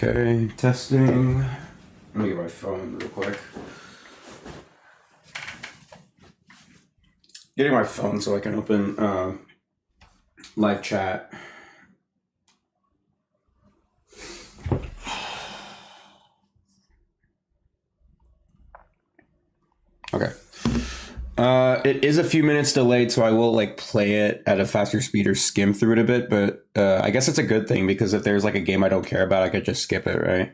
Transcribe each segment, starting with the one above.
Okay, testing. Let me get my phone real quick. Getting my phone so I can open live chat. Okay. It is a few minutes delayed, so I will like play it at a faster speed or skim through it a bit, but I guess it's a good thing because if there's like a game I don't care about, I could just skip it, right?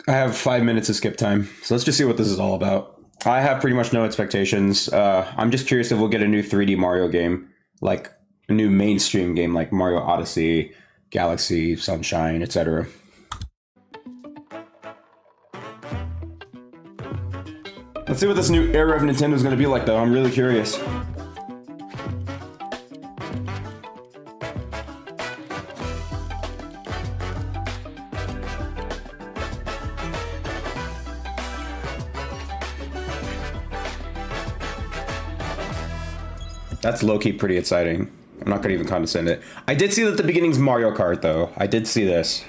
I have 5 minutes of skip time, so let's just see what this is all about. I have pretty much no expectations. I'm just curious if we'll get a new 3D Mario game, like a new mainstream game like Mario Odyssey, Galaxy, Sunshine, etc. Let's see what this new era of Nintendo is going to be like, though. I'm really curious. That's low-key pretty exciting. I'm not going to even condescend it. I did see that the beginning's Mario Kart, though. I did see this.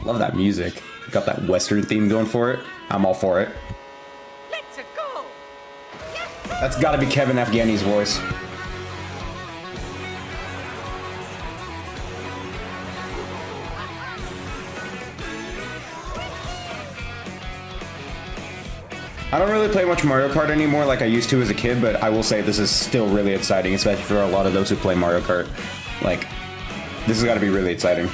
Love that music. Got that Western theme going for it. I'm all for it. Let's go. That's gotta be Kevin Afghani's voice. I don't really play much Mario Kart anymore like I used to as a kid, but I will say this is still really exciting, especially for a lot of those who play Mario Kart. Like, this has gotta be really exciting.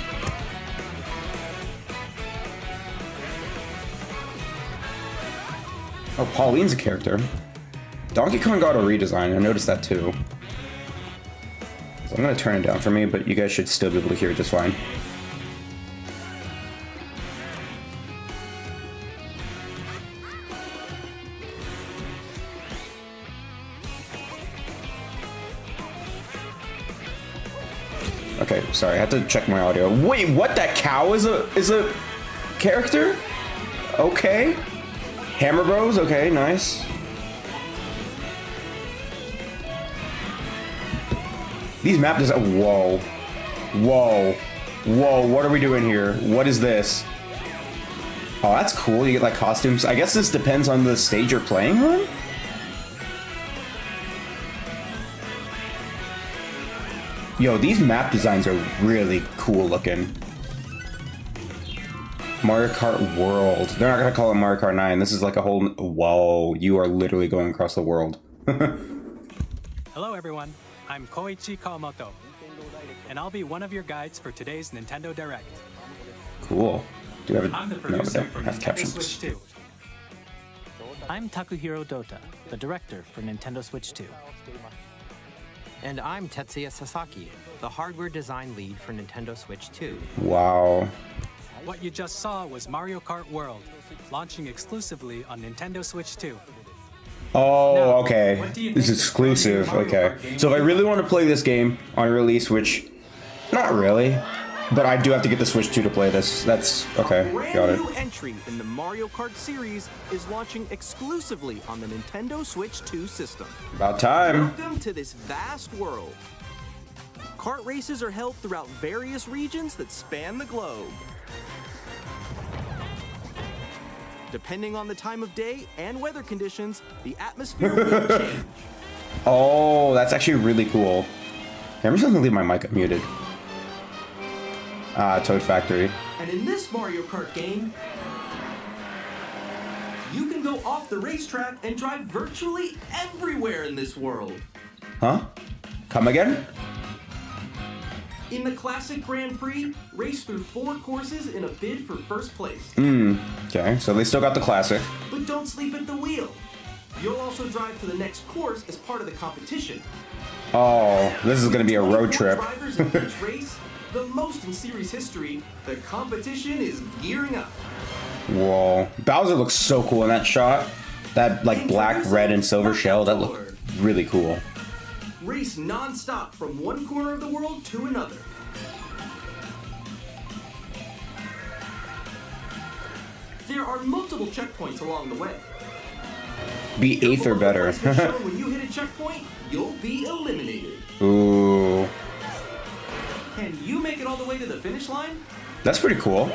Oh, Pauline's a character. Donkey Kong got a redesign. I noticed that too. So I'm gonna turn it down for me, but you guys should still be able to hear it just fine. Okay, sorry, I had to check my audio. Wait, what? That cow is a character? Okay. Hammer Bros? Okay, nice. These map design. Whoa. Whoa. Whoa, what are we doing here? What is this? Oh, that's cool. You get like costumes. I guess this depends on the stage you're playing on? Yo, these map designs are really cool looking. Mario Kart World. They're not gonna call it Mario Kart 9. This is like a whole... Whoa, you are literally going across the world. Hello everyone, I'm Koichi Kawamoto, and I'll be one of your guides for today's Nintendo Direct. Cool. Do you have a... I'm the No, producer okay. for Have Nintendo captions. Switch 2. I'm Takuhiro Dota, the director for Nintendo Switch 2. And I'm Tetsuya Sasaki, the hardware design lead for Nintendo Switch 2. Wow. What you just saw was Mario Kart World, launching exclusively on Nintendo Switch 2. Oh, Now, okay. what do you This think is exclusive. the Mario Okay. Kart game So if I will really want to play this game on release, which... Not really. But I do have to get the Switch 2 to play this. That's... Okay, Brand got it. new entry in the Mario Kart series is launching exclusively on the Nintendo Switch 2 system. About time. Welcome to this vast world. Kart races are held throughout various regions that span the globe. Depending on the time of day and weather conditions, the atmosphere will change. Oh, that's actually really cool. Okay, I'm just gonna leave my mic muted. Toad Factory. And in this Mario Kart game, you can go off the racetrack and drive virtually everywhere in this world. Huh? Come again? In the Classic Grand Prix, race through 4 courses in a bid for first place. Okay, so they still got the classic. But don't sleep at the wheel. You'll also drive to the next course as part of the competition. Oh, this is gonna be a road 24 trip. drivers in each race, the most in series history. The competition is gearing up. Whoa. Bowser looks so cool in that shot. That like black, red, and silver shell, that looked really cool. Race non-stop from one corner of the world to another. There are multiple checkpoints along the way. Be 8th or better. When you hit a checkpoint, you'll be eliminated. Ooh. Can you make it all the way to the finish line? That's pretty cool.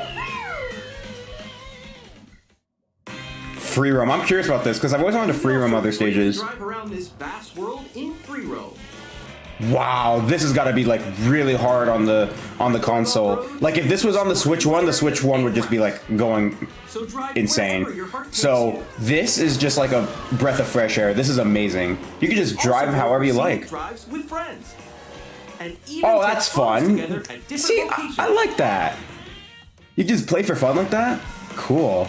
Free roam. I'm curious about this because I've always wanted to free roam other stages. Drive around this vast world in free roam. Wow, this has got to be like really hard on the console. Like if this was on the Switch one would just be like going insane. So this is just like a breath of fresh air. This is amazing. You can just drive however you like. Drives with friends. Oh, that's fun. See, I like that. You just play for fun like that? Cool.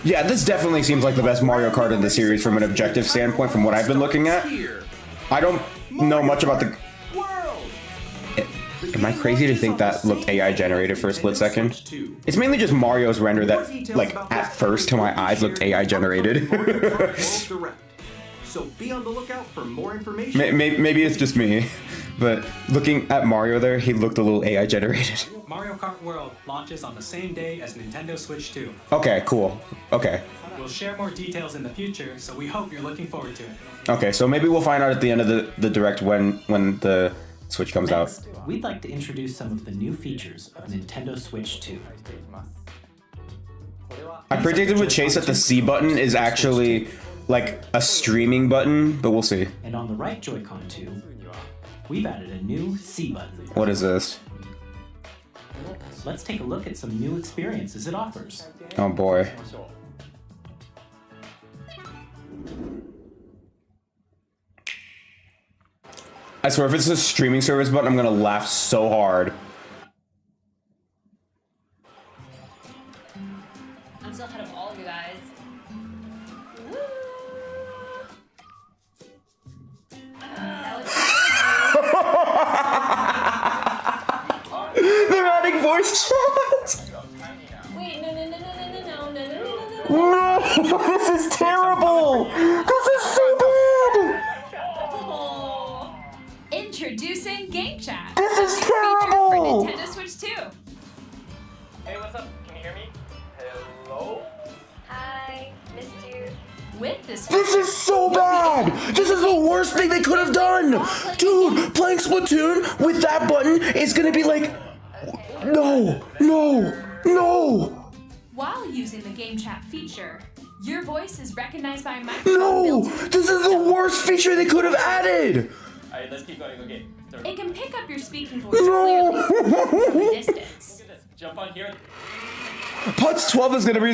Yeah, this definitely seems like the best Mario Kart in the series from an objective standpoint from what I've been looking at. I don't know much about the... Am I crazy to think that looked AI generated for a split second? It's mainly just Mario's render that, like, at first to my eyes looked AI generated. So be on the lookout for more information. Maybe it's just me, but looking at Mario there, he looked a little AI generated. Mario Kart World launches on the same day as Nintendo Switch 2. Okay, cool. Okay. We'll share more details in the future, so we hope you're looking forward to it. Okay, so maybe we'll find out at the end of the direct when the Switch comes out. Next, we'd like to introduce some of the new features of Nintendo Switch 2. I predicted with Chase that the C button is actually like a streaming button, but we'll see. And on the right Joy-Con 2, we've added a new C button. What is this? Let's take a look at some new experiences it offers. Oh boy. I swear, if it's a streaming service button, I'm gonna laugh so hard. I'm still ahead of all of you guys. They're adding voice chat. Wait, no. No, this is terrible. This is so bad. Oh. Introducing Game Chat. This is Feature terrible. for Nintendo Switch 2. Hey, what's up? Can you hear me? Hello? Hi, missed you. With this This is so bad. This is the worst thing they could have done. Dude, playing Splatoon with that button is gonna be like, no. While using the Game Chat feature, your voice is recognized by a microphone. No, built into this is the worst feature they could have added. Alright, let's keep going. Okay. It can pick up your speaking voice clearly from a distance. Look at this. Jump on here. Putz 12 is gonna be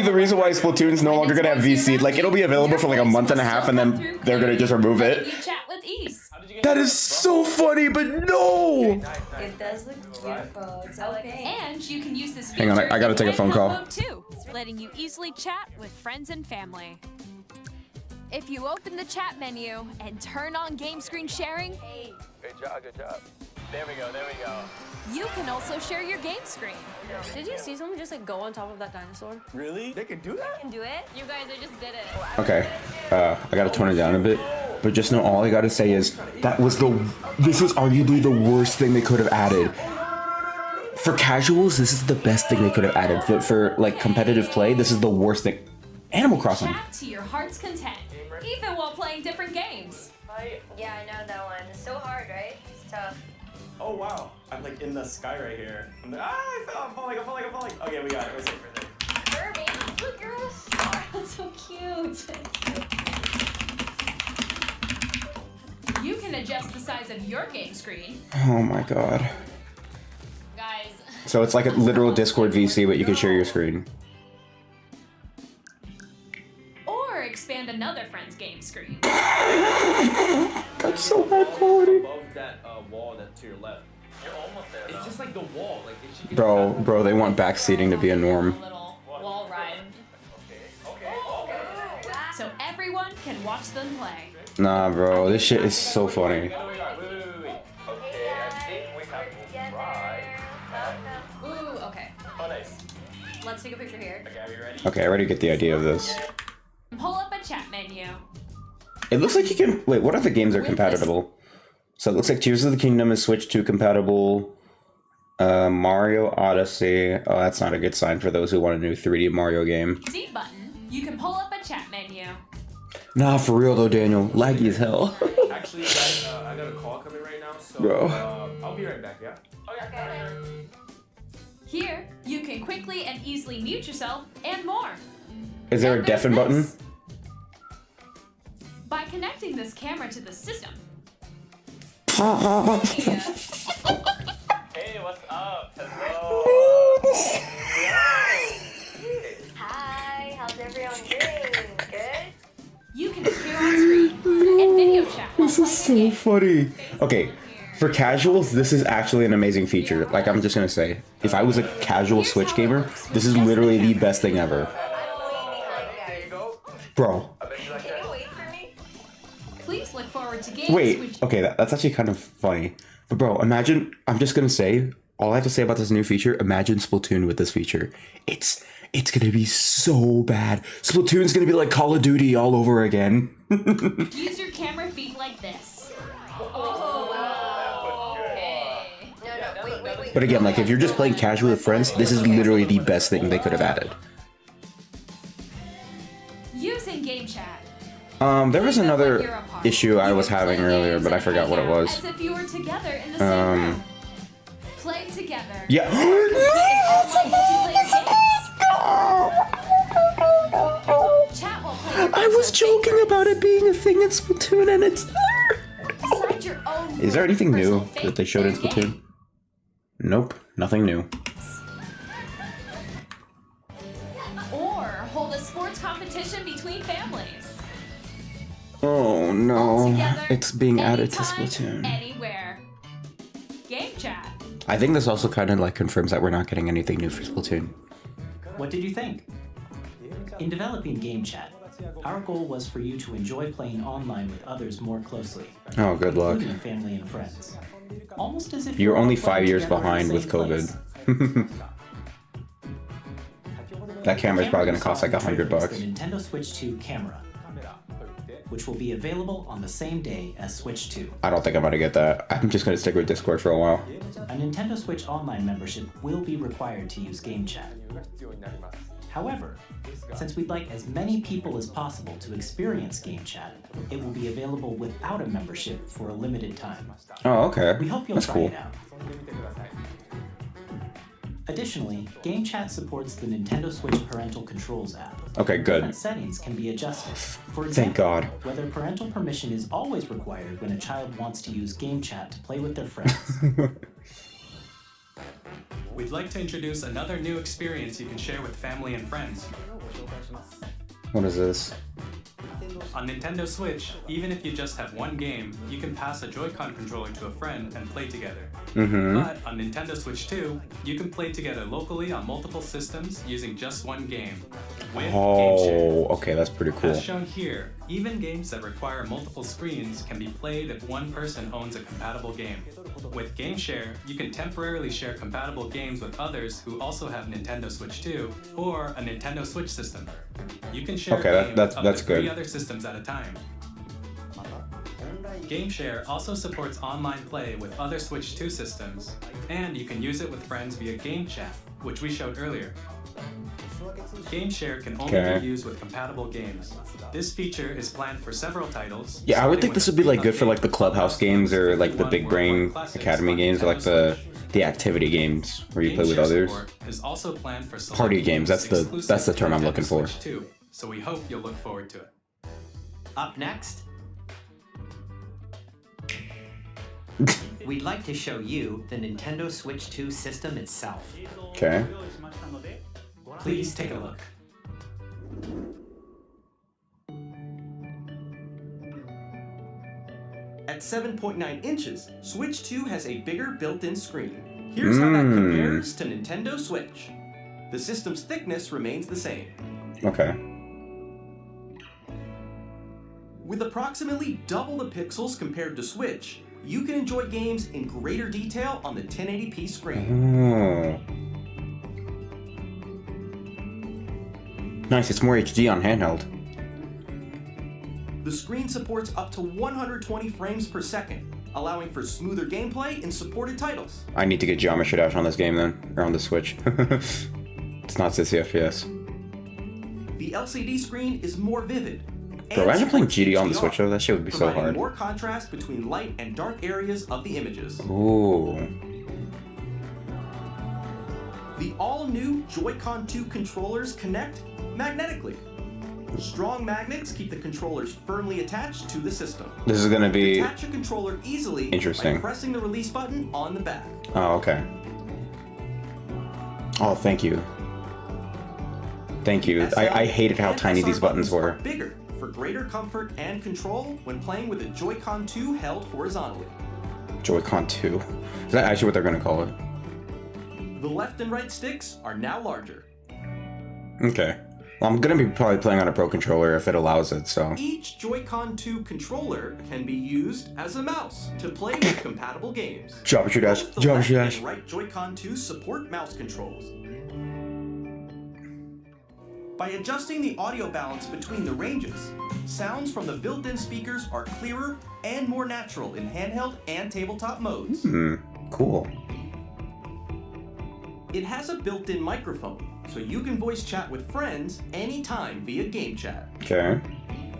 the reason why Splatoon's no longer gonna have VC. Like it'll be available for like a month and a half, and then they're gonna just remove it. You chat with ease. That is so funny, but no. It does look beautiful. It's okay. And you can use this Hang on, feature I gotta in take a phone call. mode too, letting you easily chat with friends and family. If you open the chat menu and turn on game screen sharing, Good job. There we go. you can also share your game screen. Did you see someone just like go on top of that dinosaur? Really? They can do that? Can do it? You guys, I just did it. Okay, I gotta tone it down a bit, but just know all I gotta say is this was arguably the worst thing they could have added. For casuals, this is the best thing they could have added. For like competitive play, this is the worst thing. Animal Crossing. Chat to your heart's content, even while playing different games. Yeah, I know that one. It's so hard, right? It's tough. Oh wow. I'm like in the sky right here. I fell. I'm falling. Okay, we got it. We're safe right there. Kirby, look, you're a star. That's so cute. You can adjust the size of your game screen. Oh my god. Guys, So it's like a literal Discord VC, but you can share your screen. or expand another friend's game screen. That's so high quality. Above that wall that's to your left. You're almost there. It's just like the wall. Like it should be. Bro, they want backseating to be a norm. A little wall ride. Okay. So everyone can watch them play. Nah, bro, this shit is so funny. Wait. Okay, I think we have to try. Ooh, okay. Oh, nice. Let's take a picture here. Okay, are we ready? Okay, I already get the idea of this. Pull up a chat menu. It looks like you can... Wait, what other games are compatible? So it looks like Tears of the Kingdom is Switch 2 compatible. Mario Odyssey. Oh, that's not a good sign for those who want a new 3D Mario game. Z button, you can pull up a chat menu. Nah, for real though, Daniel. Laggy as hell. Actually, guys, I got a call coming right now, so Bro. I'll be right back, yeah? Okay. Here, you can quickly and easily mute yourself and more. Is there a And there's deafen button? this. By connecting this camera to the system. Yeah. Hey, what's up? Hello. Hi, how's everyone doing? Good? You can appear on screen and video chat. This is so funny. Okay, for casuals, this is actually an amazing feature. Like, I'm just gonna say, if I was a casual Switch gamer, this is literally the best thing ever. Bro. Can you wait for me? Please look forward to games. Wait, okay, that's actually kind of funny. But bro, imagine, I'm just gonna say, all I have to say about this new feature, imagine Splatoon with this feature. It's gonna be so bad. Splatoon's gonna be like Call of Duty all over again. Use your camera feet like this. Okay. No, wait. But again, like if you're just playing casual with friends, this is literally the best thing they could have added. Using game chat. There was another issue I was having earlier, but I forgot what it was. As if you were together in the same room. Play together. Yeah. Chat while playing. I was joking about it being a thing in Splatoon, and it's there. Decide your own Is there anything new personal that they showed in fate and Splatoon? Nope, nothing new. Or hold a sports competition between families. Oh no, Together, it's being added to anytime, Splatoon. Anywhere. Game chat. I think this also kind of like confirms that we're not getting anything new for Splatoon. What did you think? In developing Game Chat, our goal was for you to enjoy playing online with others more closely, Oh, good luck. including family and friends. Almost as if You're all only playing 5 years together in the behind same with place. COVID. That camera's probably gonna cost like $100 The bucks. Nintendo Switch 2 camera, which will be available on the same day as Switch 2. I don't think I'm gonna get that. I'm just gonna stick with Discord for a while. A Nintendo Switch Online membership will be required to use Game Chat. However, since we'd like as many people as possible to experience Game Chat, it will be available without a membership for a limited time. Oh, okay. We hope you'll That's try cool. it out. Additionally, Game Chat supports the Nintendo Switch Parental Controls app. Okay, good. Different settings can be adjusted. For example, Thank God. whether parental permission is always required when a child wants to use Game Chat to play with their friends. We'd like to introduce another new experience you can share with family and friends. What is this? On Nintendo Switch, even if you just have one game, you can pass a Joy-Con controller to a friend and play together. But on Nintendo Switch 2, you can play together locally on multiple systems using just one game, with Game Share. Oh, okay, that's pretty cool. As shown here, even games that require multiple screens can be played if one person owns a compatible game. With Game Share, you can temporarily share compatible games with others who also have Nintendo Switch 2 or a Nintendo Switch system. You can share Okay, games that's up to 3 good. other systems at a time. Game Share also supports online play with other Switch 2 systems, and you can use it with friends via Game Chat, which we showed earlier. Game Share can only Okay. be used with compatible games. This feature is planned for several titles. Yeah, I would starting think with this would be like good for like the update Clubhouse games or like the 51 Big Brain Worldwide Classics Academy on games or like Nintendo the activity games where you Game play with Share others. support is also planned for select Party games, that's the- exclusive that's the term I'm to looking for. Switch 2, so we hope you'll look forward to it. Up next, we'd like to show you the Nintendo Switch 2 system itself. Okay. Please take a look. At 7.9 inches, Switch 2 has a bigger built-in screen. Here's how that compares to Nintendo Switch. The system's thickness remains the same. Okay. With approximately double the pixels compared to Switch, you can enjoy games in greater detail on the 1080p screen. Oh. Nice, it's more HD on handheld. The screen supports up to 120 frames per second, allowing for smoother gameplay in supported titles. I need to get Geometry Dash on this game then, or on the Switch. It's not 60 FPS. The LCD screen is more vivid. Bro, imagine playing GD on the Switch though. That shit would be so providing hard. more contrast between light and dark areas of the images. Ooh. The all-new Joy-Con 2 controllers connect magnetically. Strong magnets keep the controllers firmly attached to the system. This is gonna be Attach a controller easily interesting by pressing the release button on the back. Oh, okay. Oh, thank you. Thank you. I hated how and tiny SR these buttons are were. bigger for greater comfort and control when playing with a Joy-Con 2 held horizontally. Joy-Con 2. Is that actually what they're gonna call it? The left and right sticks are now larger. Okay. Well, I'm gonna be probably playing on a Pro controller if it allows it, so. Each Joy-Con 2 controller can be used as a mouse to play with compatible games. Geometry Dash. Both the Geometry left Dash. and right Joy-Con 2 support mouse controls. By adjusting the audio balance between the ranges, sounds from the built-in speakers are clearer and more natural in handheld and tabletop modes. Cool. It has a built-in microphone, so you can voice chat with friends anytime via game chat. Okay.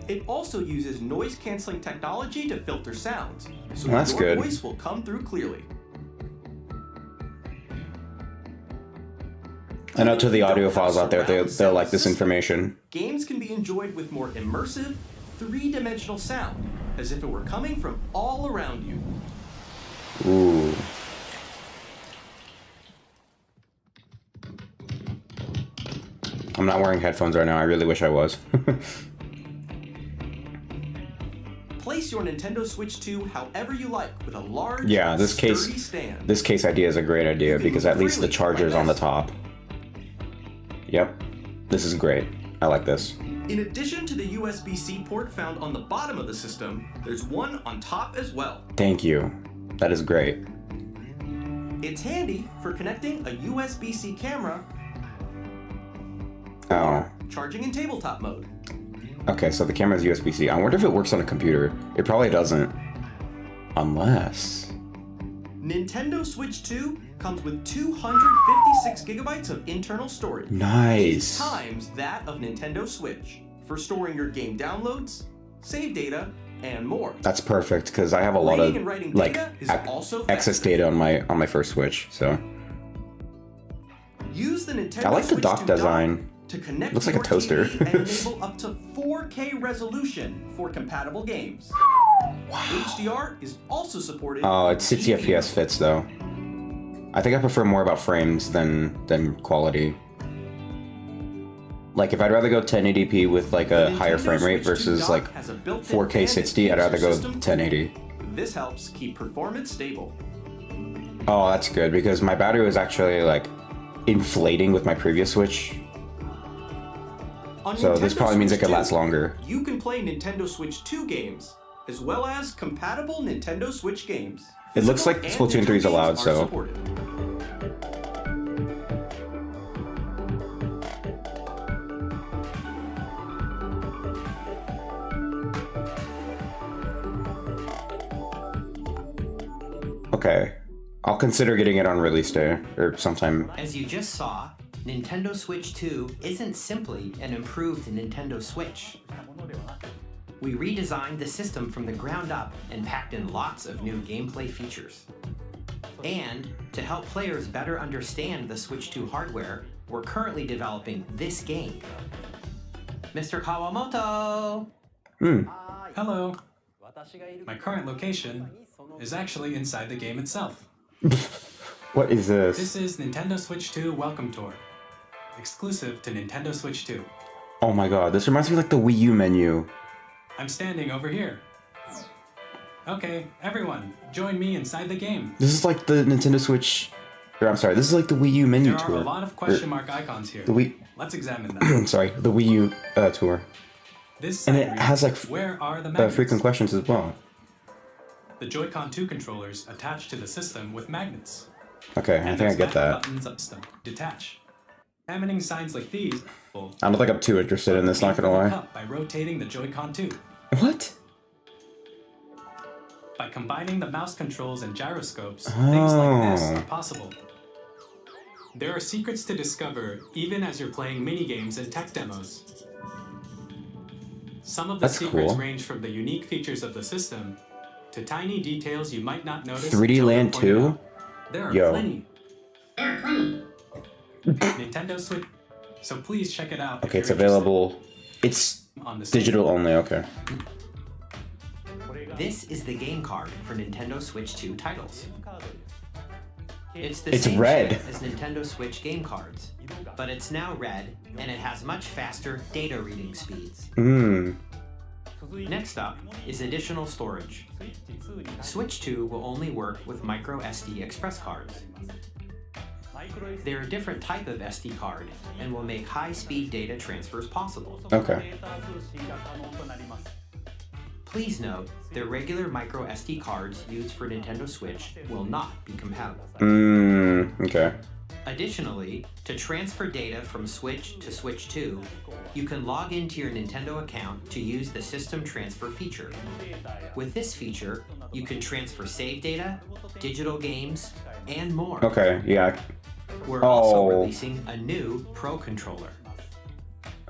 It also uses noise-canceling technology to filter sounds, so Well, that's your good. voice will come through clearly. I know to the Even if you don't audiophiles have out there, surround they'll like sound this system, information. Games can be enjoyed with more immersive, three-dimensional sound, as if it were coming from all around you. Ooh. I'm not wearing headphones right now. I really wish I was. Place your Nintendo Switch 2 however you like with a large, Yeah, this sturdy case, stand. this case idea is a great idea because at least the charger's on the top. Yep. This is great. I like this. In addition to the USB-C port found on the bottom of the system, there's one on top as well. Thank you. That is great. It's handy for connecting a USB-C camera, Oh. charging in tabletop mode. Okay, so the camera's USB-C. I wonder if it works on a computer. It probably doesn't. Unless... Nintendo Switch 2 comes with 256 gigabytes of internal storage. Nice. 8 times that of Nintendo Switch for storing your game downloads, save data, and more. That's perfect because I have a lot of Reading and writing like data is also excess faster. data on my first Switch. So Use the Nintendo I like the Switch dock 2 design. to connect Looks to like a your toaster. TV and enable up to 4K resolution for compatible games. HDR is also supported. Oh, on it's 60 TV. FPS fits though. I think I prefer more about frames than quality. Like if I'd rather go 1080p with like a The higher Nintendo frame rate Switch 2 versus dock like has a built-in 4K fan 60, that I'd rather keeps your go system 1080. cool. This helps keep performance stable. Oh, that's good because my battery was actually like inflating with my previous Switch. On So this Nintendo probably means it Switch could 2, last longer. You can play Nintendo Switch 2 games, as well as compatible Nintendo Switch games. It looks Physical like and Splatoon digital 3 is allowed, games are so- supported. Okay. I'll consider getting it on release day or sometime. As you just saw, Nintendo Switch 2 isn't simply an improved Nintendo Switch. We redesigned the system from the ground up and packed in lots of new gameplay features. And to help players better understand the Switch 2 hardware, we're currently developing this game. Mr. Kawamoto! Hello. My current location is actually inside the game itself. What is this? This is Nintendo Switch 2 Welcome Tour, exclusive to Nintendo Switch 2. Oh my god, this reminds me of like the Wii U menu. I'm standing over here. Okay, everyone, join me inside the game. This is like the Nintendo Switch, or I'm sorry, this is like the Wii U menu There are tour. a lot of question mark icons here. The Wii, Let's examine them. sorry, the Wii U tour. This And side it reads, has like where are the magnets? frequent questions as well. The Joy-Con 2 controllers attached to the system with magnets. Okay, I And think I those get magnet that. buttons up system detach. Examining signs like these. I don't think I'm too interested in this, not gonna lie. By rotating the Joy-Con 2. What? By combining the mouse controls and gyroscopes, things like this Oh. are possible. There are secrets to discover even as you're playing minigames and tech demos. Some of the That's secrets cool. range from the unique features of the system to tiny details you might not notice. 3D until they're Land pointed 2? out. There are Yo. plenty. Nintendo Switch. So please check it out. if Okay, it's you're interested. available. It's On the same- digital only, okay. This is the game card for Nintendo Switch 2 titles. It's the It's same red. chip as Nintendo Switch game cards, but it's now red and it has much faster data reading speeds. Next up is additional storage. Switch 2 will only work with micro SD express cards. They're a different type of SD card and will make high-speed data transfers possible. Okay. Please note that regular micro SD cards used for Nintendo Switch will not be compatible. Okay. Additionally, to transfer data from Switch to Switch 2, you can log into your Nintendo account to use the System Transfer feature. With this feature, you can transfer save data, digital games, and more. Okay, yeah. We're also Oh. releasing a new Pro Controller.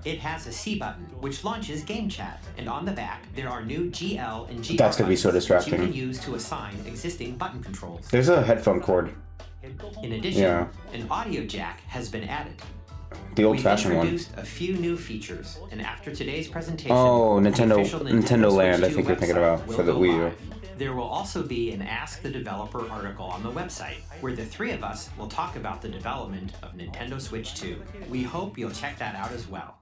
It has a C button, which launches Game Chat, and on the back, there are new GL and GR That's gonna be so buttons, which distracting. you can use to assign existing button controls. There's a headphone cord. In addition, Yeah. an audio jack has been added. The old-fashioned We've one. introduced a few new features, and after today's presentation, Oh, the Nintendo- official Nintendo Switch Land, I 2 think you're thinking website about, will for the go Wii U. live. There will also be an Ask the Developer article on the website, where the three of us will talk about the development of Nintendo Switch 2. We hope you'll check that out as well.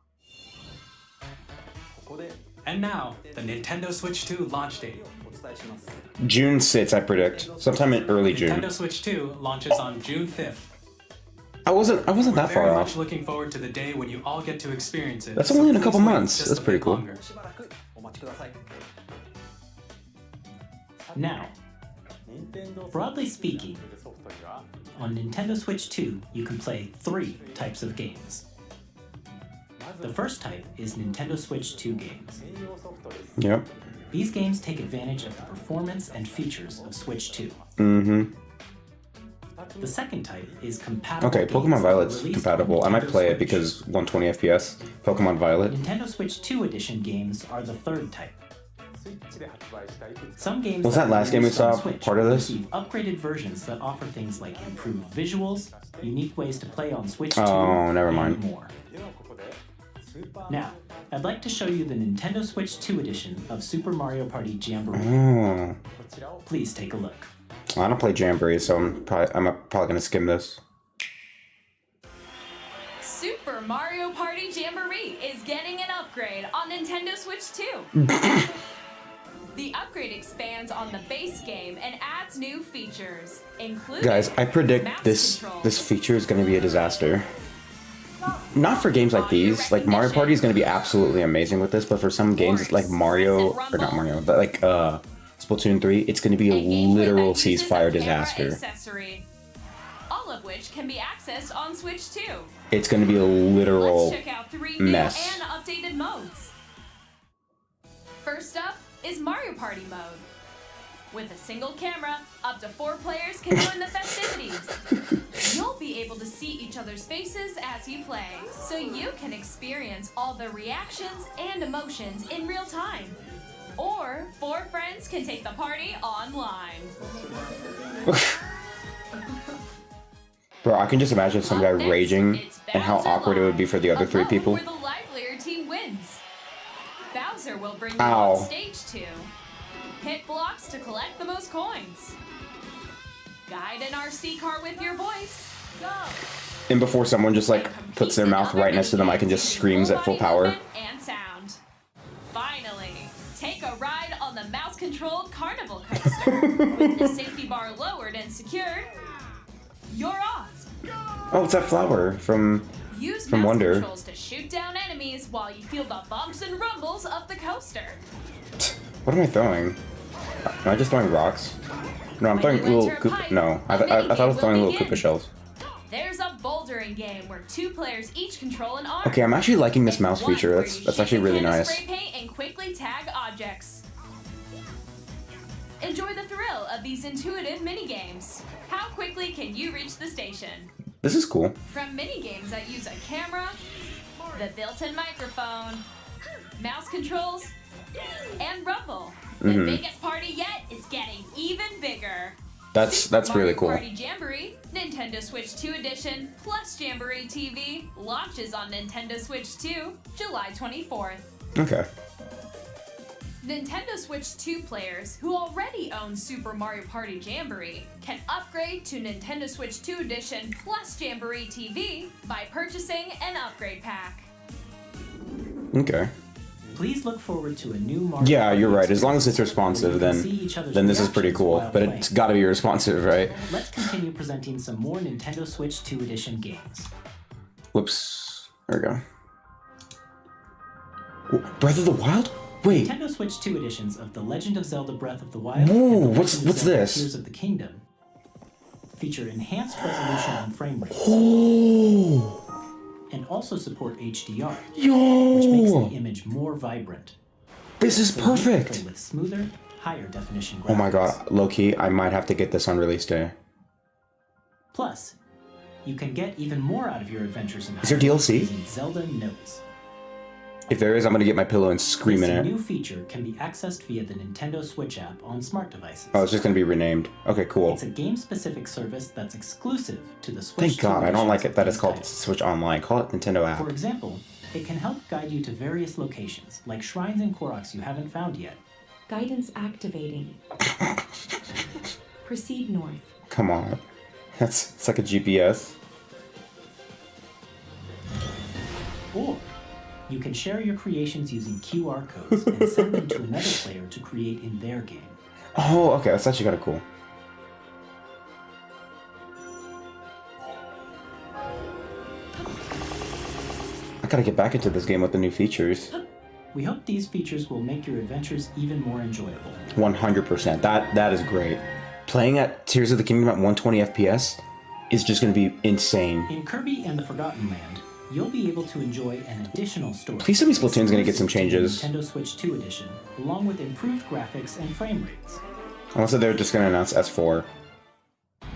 And now, the Nintendo Switch 2 launch date. June 6th, I predict. Sometime in early June. Nintendo Switch 2 launches on June 5th. I wasn't that Very far much off. looking forward to the day when you all get to experience it. That's only in a please couple wait months. just That's a pretty bit cool. longer. Now, broadly speaking, on Nintendo Switch 2, you can play 3 types of games. The first type is Nintendo Switch 2 games. Yep. These games take advantage of the performance and features of Switch 2. The second type is compatible Okay, games Pokemon Violet's released on compatible. I might Nintendo play it Switch. because 120 FPS. Pokemon Violet. Nintendo Switch 2 edition games are the third type. Some games Was that were last game we released on saw Switch part of this? receive upgraded versions that offer things like improved visuals, unique ways to play on Switch 2, Oh, never and mind. more. Now, I'd like to show you the Nintendo Switch 2 edition of Super Mario Party Jamboree. Oh. Please take a look. I don't play Jamboree, so I'm probably gonna skim this. Super Mario Party Jamboree is getting an upgrade on Nintendo Switch 2. The upgrade expands on the base game and adds new features, including Guys, I predict mouse this controls. feature is gonna be a disaster. Not for games like these. Like Mario Party is gonna be absolutely amazing with this, but for some games like Mario or not Mario, but like Splatoon 3, it's gonna be a gameplay literal that uses a ceasefire camera disaster. accessory, all of which can be accessed on Switch 2. It's gonna be a literal Let's check out 3 mess. new and updated modes. First up is Mario Party mode. With a single camera, up to 4 players can join the festivities. You'll be able to see each other's faces as you play, so you can experience all the reactions and emotions in real time. Or 4 friends can take the party online. Bro, I can just imagine some guy Up next, raging it's and how Bowser awkward it would be Live, for the other a 3 mode people. Where the livelier team wins. Bowser will bring you Ow. on stage 2. Hit blocks to collect the most coins. Guide an RC car with your voice. Go. And before someone just like puts their mouth right next to the mic and just screams at full power. And sound. Finally, take a ride on the mouse-controlled carnival coaster. With the safety bar lowered and secured, you're off. Oh, it's that flower from Use From mouse Wonder. controls to shoot down enemies while you feel the bumps and rumbles of the coaster. What am I throwing? Am I just throwing rocks? No, I'm When throwing you little enter a Koopa. pipe, No, I a thought I was minigame throwing will little Koopa begin. shells. There's a bouldering game where 2 players each control an arm. Okay, I'm actually liking this And mouse one feature. where That's you that's shake actually a really can of nice. Spray paint and quickly tag objects. enjoy the thrill of these intuitive minigames. How quickly can you reach the station? This is cool. From minigames that use a camera, the built-in microphone, mouse controls, and rumble. The biggest party yet is getting even bigger. That's really cool. Mario Party Jamboree, Nintendo Switch 2 Edition, plus Jamboree TV launches on Nintendo Switch 2, July 24th. Okay. Nintendo Switch 2 players who already own Super Mario Party Jamboree can upgrade to Nintendo Switch 2 Edition plus Jamboree TV by purchasing an upgrade pack. Okay. Please look forward to a new Mario Yeah, Party you're right. As experience long as it's where responsive, you can see each then other's this is pretty reactions cool. while But playing. it's got to be responsive, right? Let's continue presenting some more Nintendo Switch 2 Edition games. Whoops. There we go. Ooh, Breath of the Wild? Wait. Nintendo Switch 2 editions of The Legend of Zelda Breath of the Wild Ooh, and The what's Legend of Zelda this? Tears of the Kingdom feature enhanced resolution and frame rates, Oh. and also support HDR, which makes Yo. the image more vibrant. This is So you can play perfect. with smoother, higher definition graphics. Oh my god. Low key, I might have to get this on release day. Plus, you can get even more out of your adventures in Is there Hyrule DLC? using Zelda Notes. If there is, I'm gonna get my pillow and scream This in it. new feature can be accessed via the Nintendo Switch app on smart devices. Oh, it's just gonna be renamed. Okay, cool. It's a game-specific service that's exclusive to the Switch. Thank 2 God. I don't like editions it that of it's these called titles. Switch Online. Call it Nintendo app. For example, it can help guide you to various locations, like shrines and Koroks you haven't found yet. Guidance activating. Proceed north. Come on. It's like a GPS. Or you can share your creations using QR codes and send them to another player to create in their game. Oh, okay. That's actually kind of cool. I gotta get back into this game with the new features. We hope these features will make your adventures even more enjoyable. 100%. That is great. Playing at Tears of the Kingdom at 120 FPS is just gonna be insane. In Kirby and the Forgotten Land, you'll be able to enjoy an additional story. Please tell me Splatoon's gonna get some exclusive to the changes. Nintendo Switch 2 edition, along with improved graphics and frame rates. Unless they're just gonna announce S4. This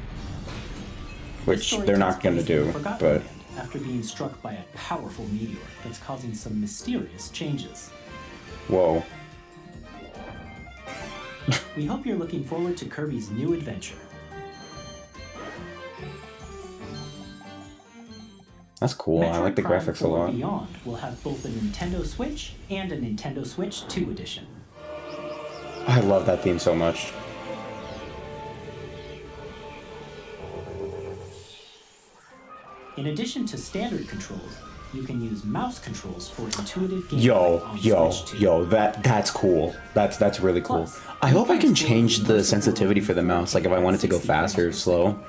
Which story they're takes not gonna place in the do, Forgotten but... Land after being struck by a powerful meteor that's causing some mysterious changes. Whoa. We hope you're looking forward to Kirby's new adventure. That's cool. I like the Metroid Prime graphics a 4 lot. Beyond will have both a Nintendo Switch and a Nintendo Switch 2 edition. I love that theme so much. In addition to standard controls, you can use mouse controls for intuitive gameplay Yo, on Switch 2. that's cool. That's really cool. Plus, I hope I you can explore change the immersive sensitivity for the worlds mouse, like if I want it to go 60 faster or frames per slow.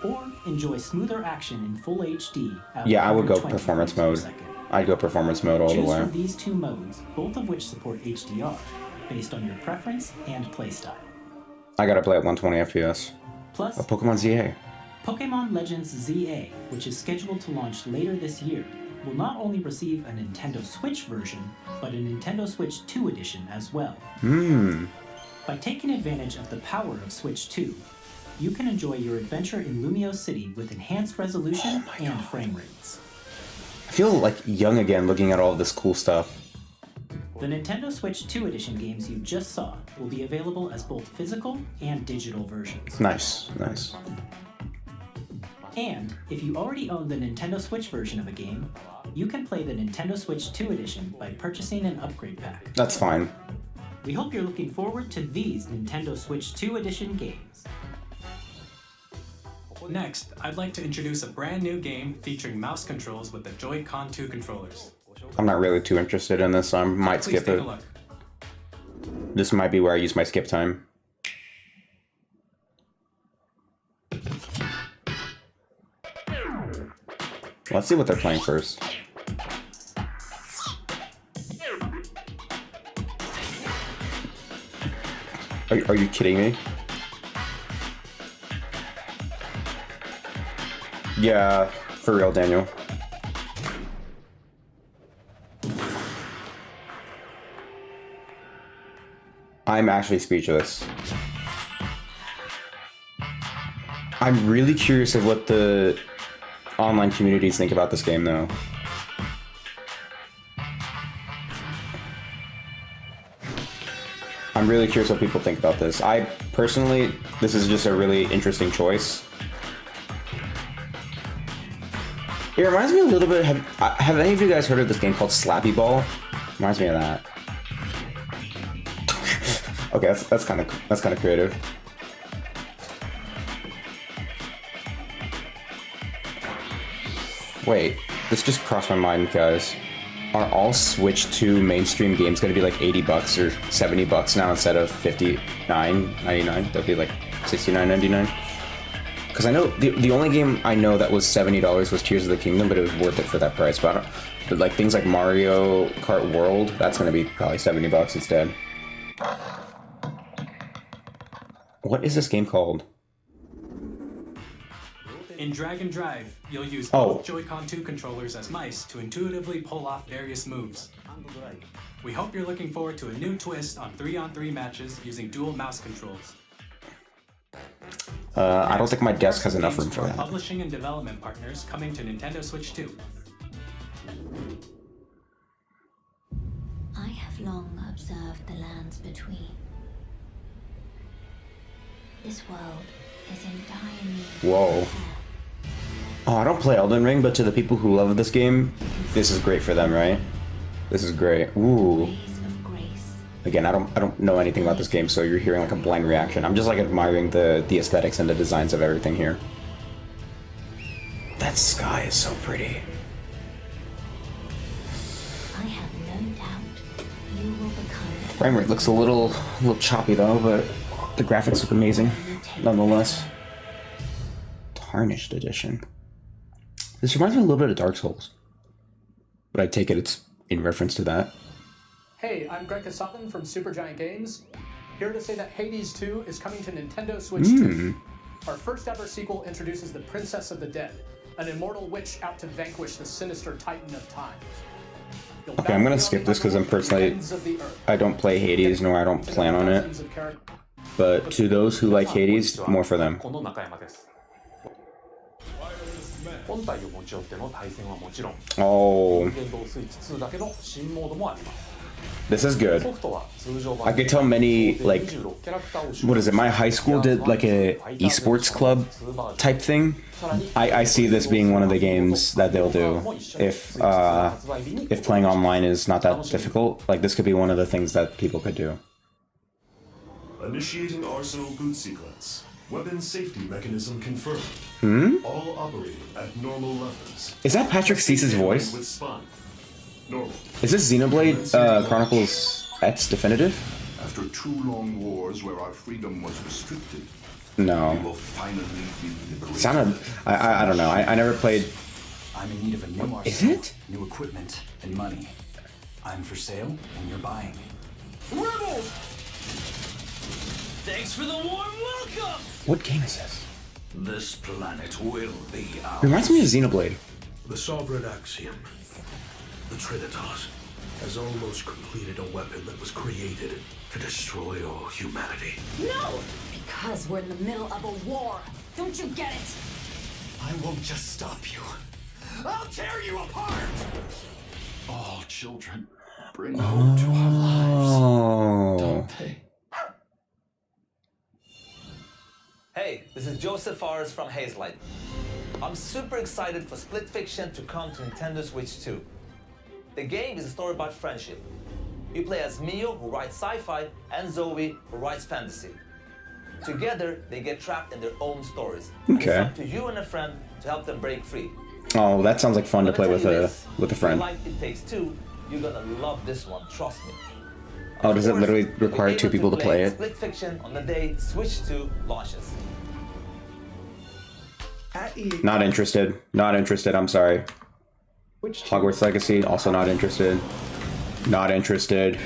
second, or enjoy smoother action in full HD at Yeah, I would go 120 performance frames per mode. second. I'd go performance mode all the Choose way. from these two modes, both of which support HDR, based on your preference and playstyle. I gotta play at 120 FPS. Plus, A Pokemon ZA. Pokemon Legends ZA, which is scheduled to launch later this year, will not only receive a Nintendo Switch version, but a Nintendo Switch 2 edition as well. By taking advantage of the power of Switch 2, you can enjoy your adventure in Lumio City with enhanced resolution and frame rates. I feel like young again looking at all of this cool stuff. The Nintendo Switch 2 edition games you just saw will be available as both physical and digital versions. Nice, nice. And if you already own the Nintendo Switch version of a game, you can play the Nintendo Switch 2 edition by purchasing an upgrade pack. That's fine. We hope you're looking forward to these Nintendo Switch 2 edition games. Next, I'd like to introduce a brand new game featuring mouse controls with the Joy-Con 2 controllers. I'm not really too interested in this, so I might Please skip take it. a look. This might be where I use my skip time. Let's see what they're playing first. Are you kidding me? Yeah, for real, Daniel. I'm actually speechless. I'm really curious of what the online communities think about this game, though. I'm really curious what people think about this. I personally, this is just a really interesting choice. It reminds me a little bit. Have any of you guys heard of this game called Slappy Ball? Reminds me of that. Okay, that's kind of creative. Wait, this just crossed my mind, guys. Are all Switch 2 mainstream games going to be like $80 or $70 now instead of $59.99? That'd be like $69.99. Because I know the only game I know that was $70 was Tears of the Kingdom, but it was worth it for that price. But like things like Mario Kart World, that's going to be probably $70 instead. What is this game called? In Drag and Drive, you'll use both Joy-Con 2 controllers as mice to intuitively pull off various moves. We hope you're looking forward to a new twist on 3-on-3 matches using dual mouse controls. I don't think my desk has enough room for that. Publishing and development partners coming to Nintendo Switch 2. I have long observed the lands between. This world is in dire need. Whoa. Oh, I don't play Elden Ring, but to the people who love this game, this is great for them, right? This is great. Ooh. Again, I don't know anything about this game, so you're hearing like a blind reaction. I'm just like admiring the aesthetics and the designs of everything here. That sky is so pretty. I have no doubt you will become. Frame rate looks a little choppy though, but the graphics look amazing, nonetheless. Tarnished edition. This reminds me a little bit of Dark Souls, but I take it it's in reference to that. Hey, I'm Greg Kasatlan from Supergiant Games, here to say that Hades 2 is coming to Nintendo Switch 2. Our first ever sequel introduces the Princess of the Dead, an immortal witch out to vanquish the sinister Titan of Time. Okay, I'm gonna skip this because I'm personally, I don't play Hades, nor I don't plan on it. But to those who like Hades, more for them. Oh. This is good. I could tell many, like, what is it, my high school did like a esports club type thing. I see this being one of the games that they'll do if playing online is not that difficult. Like, this could be one of the things that people could do. Initiating arsenal boot sequence. Weapon safety mechanism confirmed. All operating at normal levels. Is that Patrick Cease's voice? With spine. Normal. Is this Xenoblade Chronicles X definitive? After 2 long wars where our freedom was restricted, no. we will finally be liberated. Sounded. I don't know. I never played. I'm in need of a new arsenal, is it? New equipment, and money. I'm for sale, and you're buying. Rebels! Thanks for the warm welcome! What game is this? This planet will be ours. It reminds me of Xenoblade. The sovereign axiom, the Trinitas, has almost completed a weapon that was created to destroy all humanity. No! Because we're in the middle of a war. Don't you get it? I won't just stop you. I'll tear you apart! All children bring hope to our lives, don't they? Hey, this is Joseph Fares from Hazelight. I'm super excited for Split Fiction to come to Nintendo Switch 2. The game is a story about friendship. You play as Mio, who writes sci-fi, and Zoe, who writes fantasy. Together, they get trapped in their own stories. Okay. It's up to you and a friend to help them break free. Oh, that sounds like fun to play with a friend. If you like It Takes Two, you're gonna love this one, trust me. Oh, does it literally require 2 people to play it? Split Fiction on the day Switch 2 launches. Not interested. Not interested, I'm sorry. Hogwarts Legacy, also not interested. Not interested.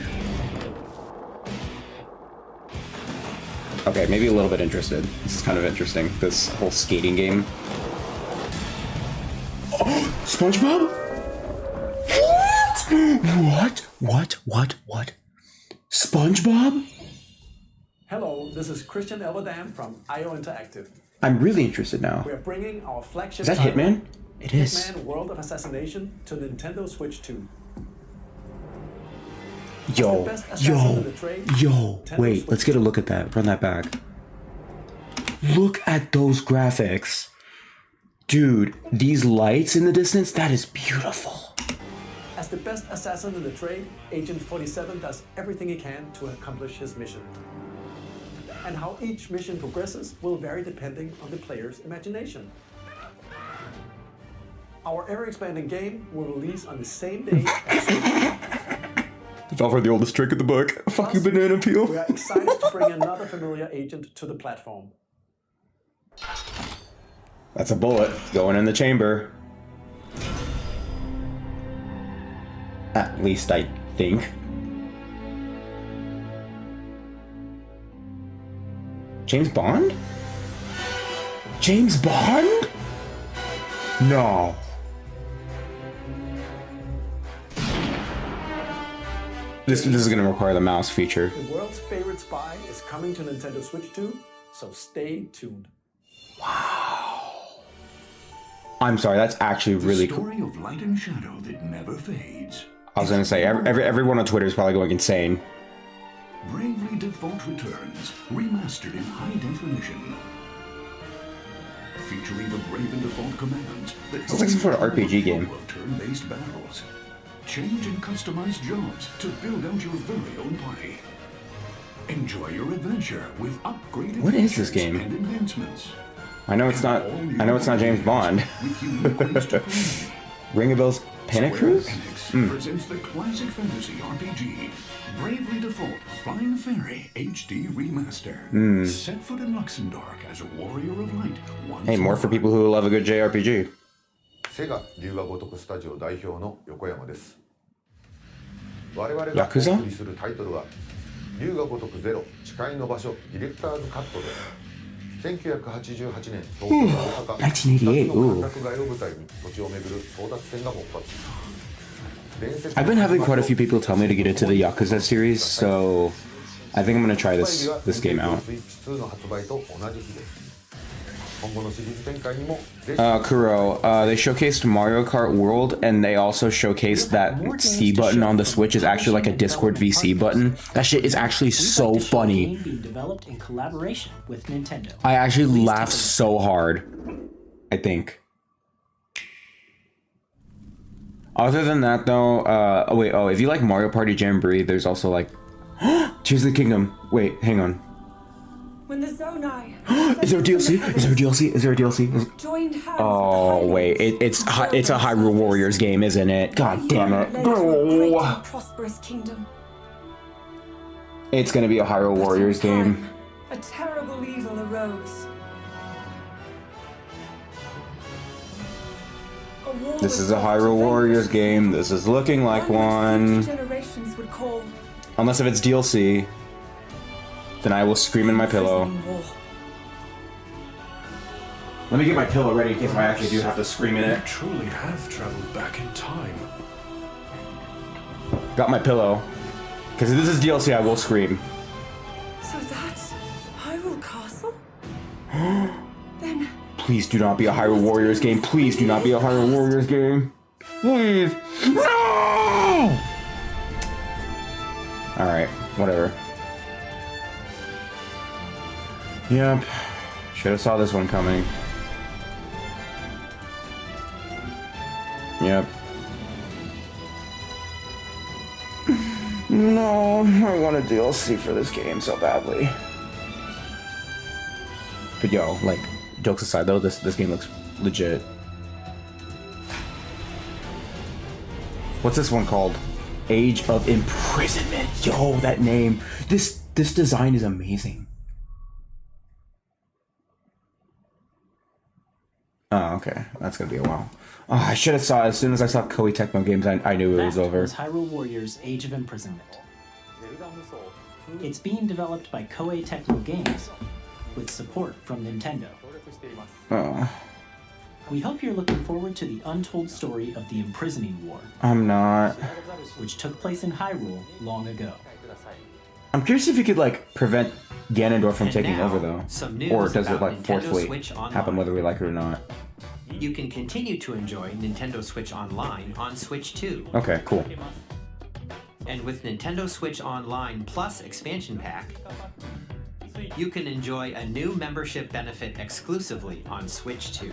Okay, maybe a little bit interested. This is kind of interesting, this whole skating game. Oh, SpongeBob? What? SpongeBob? Hello, this is Christian Elverdam from IO Interactive. I'm really interested now. We are bringing our flagship. Is that title, Hitman? It is. Hitman World of Assassination to Nintendo Switch 2. Yo, wait, let's get a look at that. Run that back. Look at those graphics. Dude, these lights in the distance, that is beautiful. As the best assassin in the trade, Agent 47 does everything he can to accomplish his mission. And how each mission progresses will vary depending on the player's imagination. Our ever-expanding game will release on the same day as I fell for the oldest trick in the book. Fuck you, banana peel. we are excited to bring another familiar agent to the platform. That's a bullet going in the chamber. At least I think. James Bond? James Bond? No. This is going to require the mouse feature. The world's favorite spy is coming to Nintendo Switch 2, so stay tuned. I'm sorry, that's actually really cool. The story of light and shadow that never fades. I was going to say, everyone on Twitter is probably going insane. Bravely Default returns, remastered in high definition. Featuring the Brave and Default commands that It's like some sort of RPG game. of turn-based battles. Change and customize jobs to build out your very own party. Enjoy your adventure with upgraded What is this features game? and enhancements. I know it's not James Bond. Ring a Bell's Panic Cruise? Presents the classic fantasy RPG, Bravely Default Flying Fairy HD Remaster. Set foot in Luxembourg as a warrior of light. Hey, more for people who love a good JRPG. セガ龍が如くスタジオ代表の横山です。我々がおヤクザ送りするタイトルは龍が如くゼロ誓いの場所ディレクターズカットです。1988年東京大阪1988の歓楽街を舞台に土地を巡る争奪戦が勃発。 I've been having quite a few people tell me to get into the Yakuza series, so I think I'm gonna try this game out. Kuro, they showcased Mario Kart World, and they also showcased that C button on the Switch is actually like a Discord VC button. That shit is actually so funny. Being developed in collaboration with Nintendo. I actually laughed so hard, I think. Other than that, though, if you like Mario Party Jamboree, there's also like, Tears of the Kingdom. Wait, hang on. When the Zonai Is there a DLC? Is there a DLC? Is there a DLC? joined hands Oh wait, it's a Hyrule Warriors game, isn't it? God damn it! Oh. Prosperous kingdom. It's gonna be a Hyrule Warriors game. A terrible evil arose. This is a Hyrule Warriors game. This is looking like one. Generations would call Unless if it's DLC, then I will scream in my pillow. Let me get my pillow ready in case I actually do have to scream in it. You truly have traveled back in time. Got my pillow. Because if this is DLC, I will scream. So that's Hyrule Castle? Then Please do not be a Hyrule Warriors game. Please do not be a Hyrule Warriors game. Please. No! Alright, whatever. Yep. Should have saw this one coming. Yep. No, I want a DLC for this game so badly. But yo, like, jokes aside though, this game looks legit. What's this one called? Age of Imprisonment. Yo, that name. This design is amazing. Oh, okay. That's gonna be a while. Oh, I should have saw as soon as I saw Koei Tecmo Games, I knew it was over. Was Hyrule Warriors Age of Imprisonment. It's being developed by Koei Tecmo Games with support from Nintendo. Oh. We hope you're looking forward to the untold story of the Imprisoning War, I'm not. which took place in Hyrule long ago. I'm curious if you could like prevent Ganondorf from And taking now, over though? some news Or does it about like Nintendo forcefully Switch Online. happen whether we like it or not? You can continue to enjoy Nintendo Switch Online on Switch 2. Okay, cool. And with Nintendo Switch Online Plus expansion pack, you can enjoy a new membership benefit exclusively on Switch 2.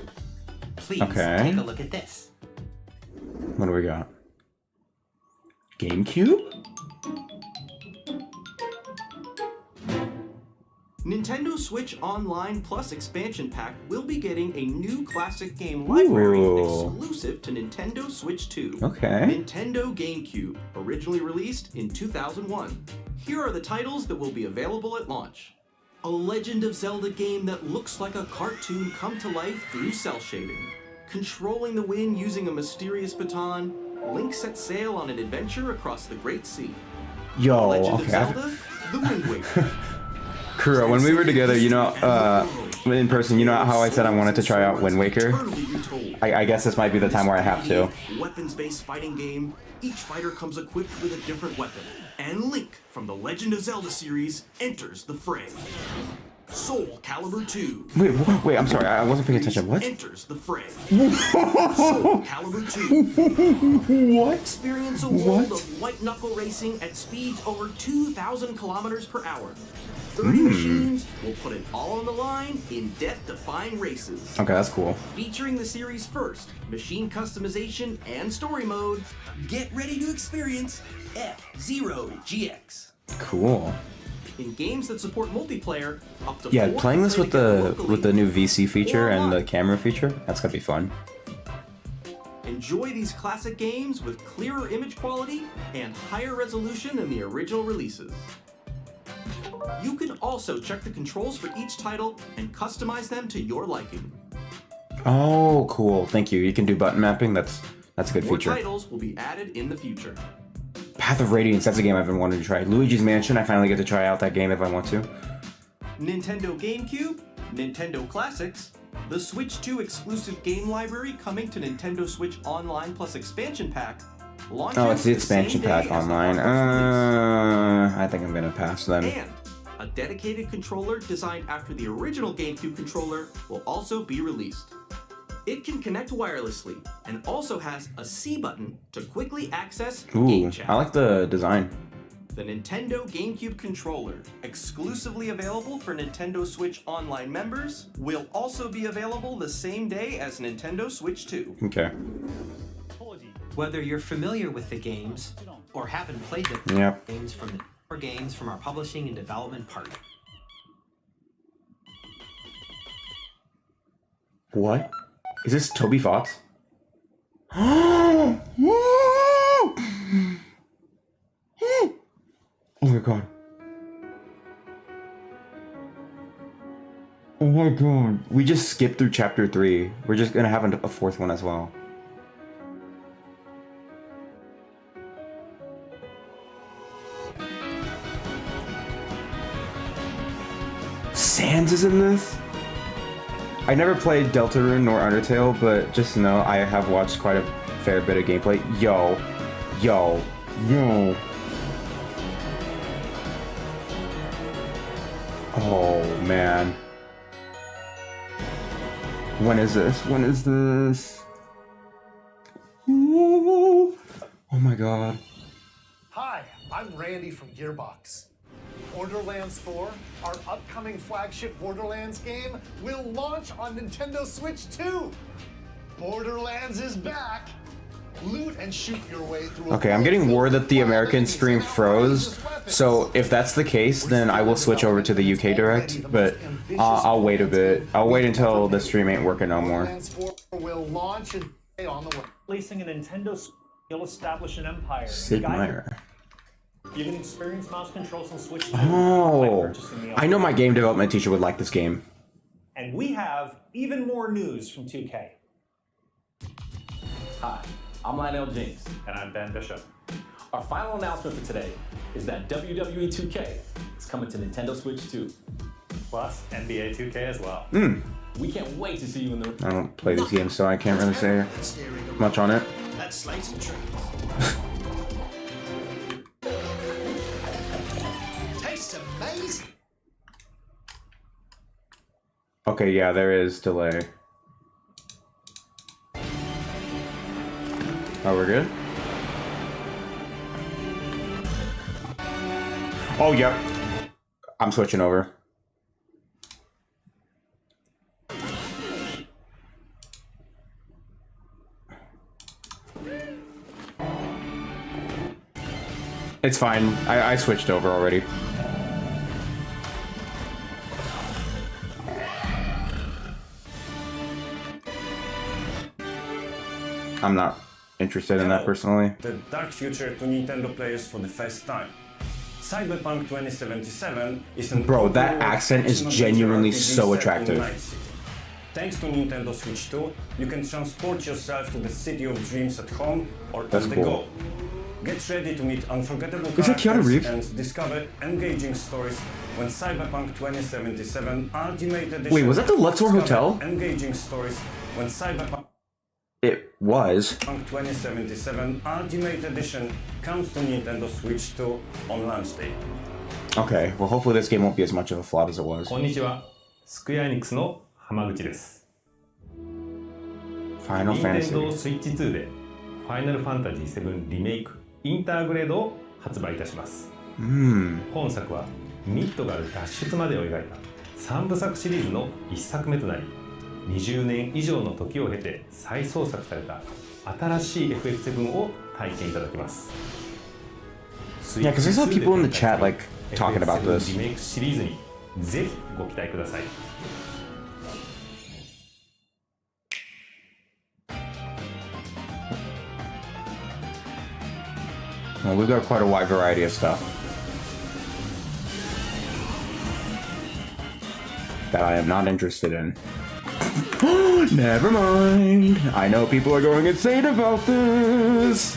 Please Okay. take a look at this. What do we got? GameCube? Nintendo Switch Online Plus expansion pack will be getting a new classic game library Ooh. exclusive to Nintendo Switch 2. Okay. Nintendo GameCube, originally released in 2001. Here are the titles that will be available at launch. A Legend of Zelda game that looks like a cartoon come to life through cell shading. Controlling the wind using a mysterious baton, Link sets sail on an adventure across the Great Sea. Yo, Legend of okay. Zelda, The Wind Waker. Kuro, when we were together, you know, in person, you know how I said I wanted to try out Wind Waker? I guess this might be the time where I have to. Weapons-based fighting game. Each fighter comes equipped with a different weapon. And Link from the Legend of Zelda series enters the fray. Soul Calibur 2. Wait, I'm sorry, I wasn't paying attention. What? Enters the fray. Soul Calibur 2. What? Experience a world of white knuckle racing at speeds over 2,000 kilometers per hour. 30 machines will put it all on the line in death-defying races. Okay, that's cool. Featuring the series' first machine customization and story mode, get ready to experience F-Zero GX. Cool. In games that support multiplayer, up to Yeah, 4 playing this play with together the locally. new VC feature and the camera feature, that's gonna be fun. Enjoy these classic games with clearer image quality and higher resolution than the original releases. You can also check the controls for each title and customize them to your liking. Oh, cool. Thank you. You can do button mapping. That's a good More feature. titles will be added in the future. Path of Radiance, that's a game I've been wanting to try. Luigi's Mansion, I finally get to try out that game if I want to. Nintendo GameCube, Nintendo Classics, the Switch 2 exclusive game library coming to Nintendo Switch Online Plus expansion pack, launches Oh, it's the the same expansion day pack as the online. hardware I think I'm gonna pass then. And a dedicated controller designed after the original GameCube controller will also be released. It can connect wirelessly and also has a C button to quickly access game Ooh, chat. I like the design. The Nintendo GameCube controller, exclusively available for Nintendo Switch Online members, will also be available the same day as Nintendo Switch 2. Okay. Whether you're familiar with the games or haven't played the Yep. games from our publishing and development partner. What? Is this Toby Fox? Oh my god. Oh my god. We just skipped through chapter 3. We're just gonna have a fourth one as well. Sans is in this? I never played Deltarune nor Undertale, but just know I have watched quite a fair bit of gameplay. Yo. Oh, man. When is this? Ooh. Oh my god. Hi, I'm Randy from Gearbox. Borderlands 4, our upcoming flagship Borderlands game, will launch on Nintendo Switch 2. Borderlands is back. Loot and shoot your way through. Okay, I'm getting word that the American stream froze, so if that's the case, then I will switch over to the UK Direct, but I'll wait a bit. I'll wait until the stream ain't working no more. Borderlands 4 will launch and stay on the way. Releasing a Nintendo Switch, you'll establish an empire. Sid Meier. You can experience mouse controls on Switch 2 by Oh, purchasing the I know my game development teacher would like this game. And we have even more news from 2K. Hi, I'm Lionel James. And I'm Ben Bishop. Our final announcement for today is that WWE 2K is coming to Nintendo Switch 2. Plus NBA 2K as well. We can't wait to see you in the... I don't play this game, so I can't really say much on it. Let's slay some trees. Tastes amazing. Okay, yeah, there is delay. Oh, we're good? Oh, yep. I'm switching over. It's fine. I switched over already. I'm not interested in that personally. The dark future to Nintendo players for the first time. Cyberpunk 2077 is an Bro, that accent is genuinely so attractive. Thanks to Nintendo Switch 2, you can transport yourself to the city of dreams at home or That's on the cool. go. Get ready to meet unforgettable Is that Keanu characters Reeves? and discover engaging stories when Cyberpunk 2077 Ultimate Edition. Wait, was that the Luxor Hotel? Engaging stories when Cyberpunk It was. 2077 Ultimate Edition comes to Nintendo Switch 2 on launch day. Okay, well hopefully this game won't be as much of a flop as it was. こんにちは。スクエアエニックスの浜口です。 Final Fantasy. Nintendo Switch 2でファイナルファンタジー7リメイクインターグレードを発売いたします。本作はミッドガル脱出までを描いた3部作シリーズの1作目となり、20年以上の時を経て再創作された新しい FF7 を体験いただきます。 Yeah, because I saw people in the chat like talking about this. リメイクシリーズにぜひご期待ください。 Well, we've got quite a wide variety of stuff that I am not interested in. Never mind. I know people are going insane about this.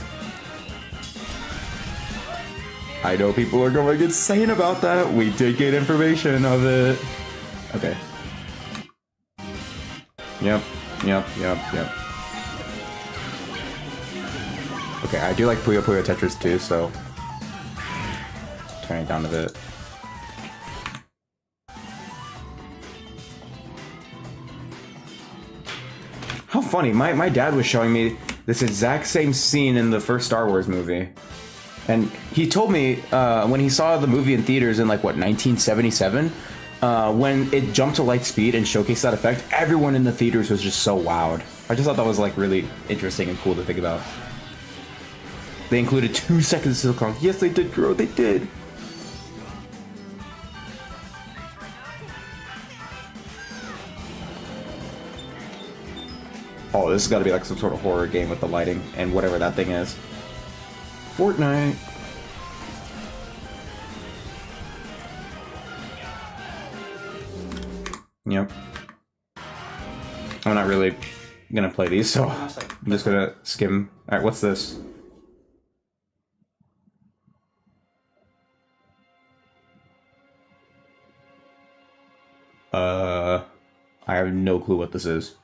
I know people are going insane about that. We did get information of it. Okay. Yep. Okay, I do like Puyo Puyo Tetris too, so turn it down a bit. How funny, my dad was showing me this exact same scene in the first Star Wars movie. And he told me when he saw the movie in theaters in like, what, 1977? When it jumped to light speed and showcased that effect, everyone in the theaters was just so wowed. I just thought that was like really interesting and cool to think about. They included 2 seconds of Silk Song. Yes, they did, girl. They did. Oh, this has got to be like some sort of horror game with the lighting and whatever that thing is. Fortnite. Yep. I'm not really gonna play these, so I'm just gonna skim. Alright, what's this? I have no clue what this is.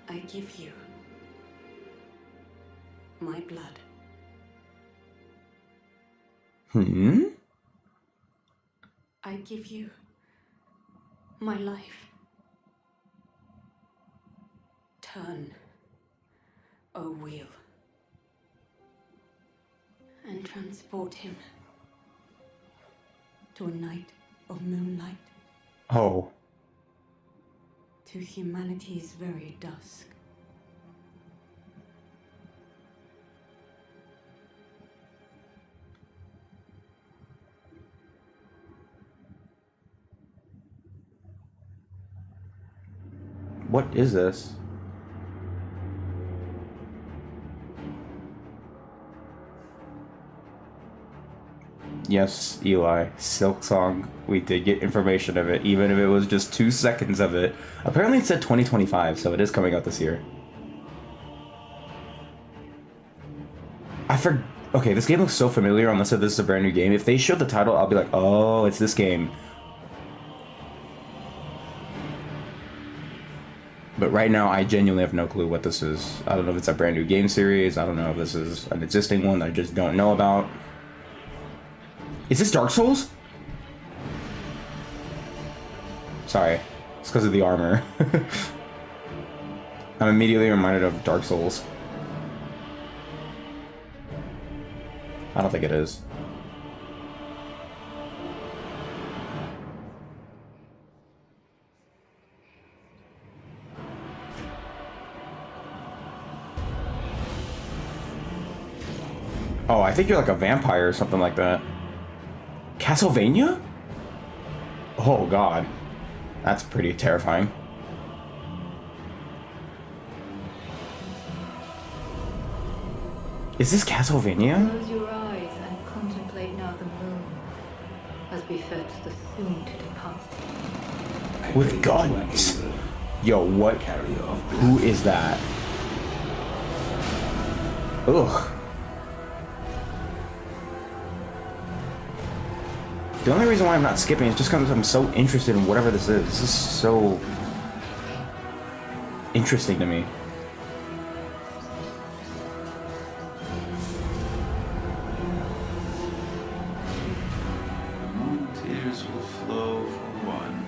I give you my blood. I give you my life. Turn a wheel and transport him to a night of moonlight, Oh. to humanity's very dusk. What is this? Yes, Eli. Silk Song. We did get information of it, even if it was just 2 seconds of it. Apparently it said 2025, so it is coming out this year. Okay, this game looks so familiar unless this is a brand new game. If they show the title, I'll be like, oh, it's this game. But right now, I genuinely have no clue what this is. I don't know if it's a brand new game series. I don't know if this is an existing one that I just don't know about. Is this Dark Souls? Sorry. It's because of the armor. I'm immediately reminded of Dark Souls. I don't think it is. Oh, I think you're like a vampire or something like that. Castlevania? Oh god. That's pretty terrifying. Is this Castlevania? Close your eyes and contemplate now the moon, as befits the soon to depart. With guns? Yo, what? Who is that? Ugh. The only reason why I'm not skipping is just because I'm so interested in whatever this is. This is so interesting to me. Tears will flow for one.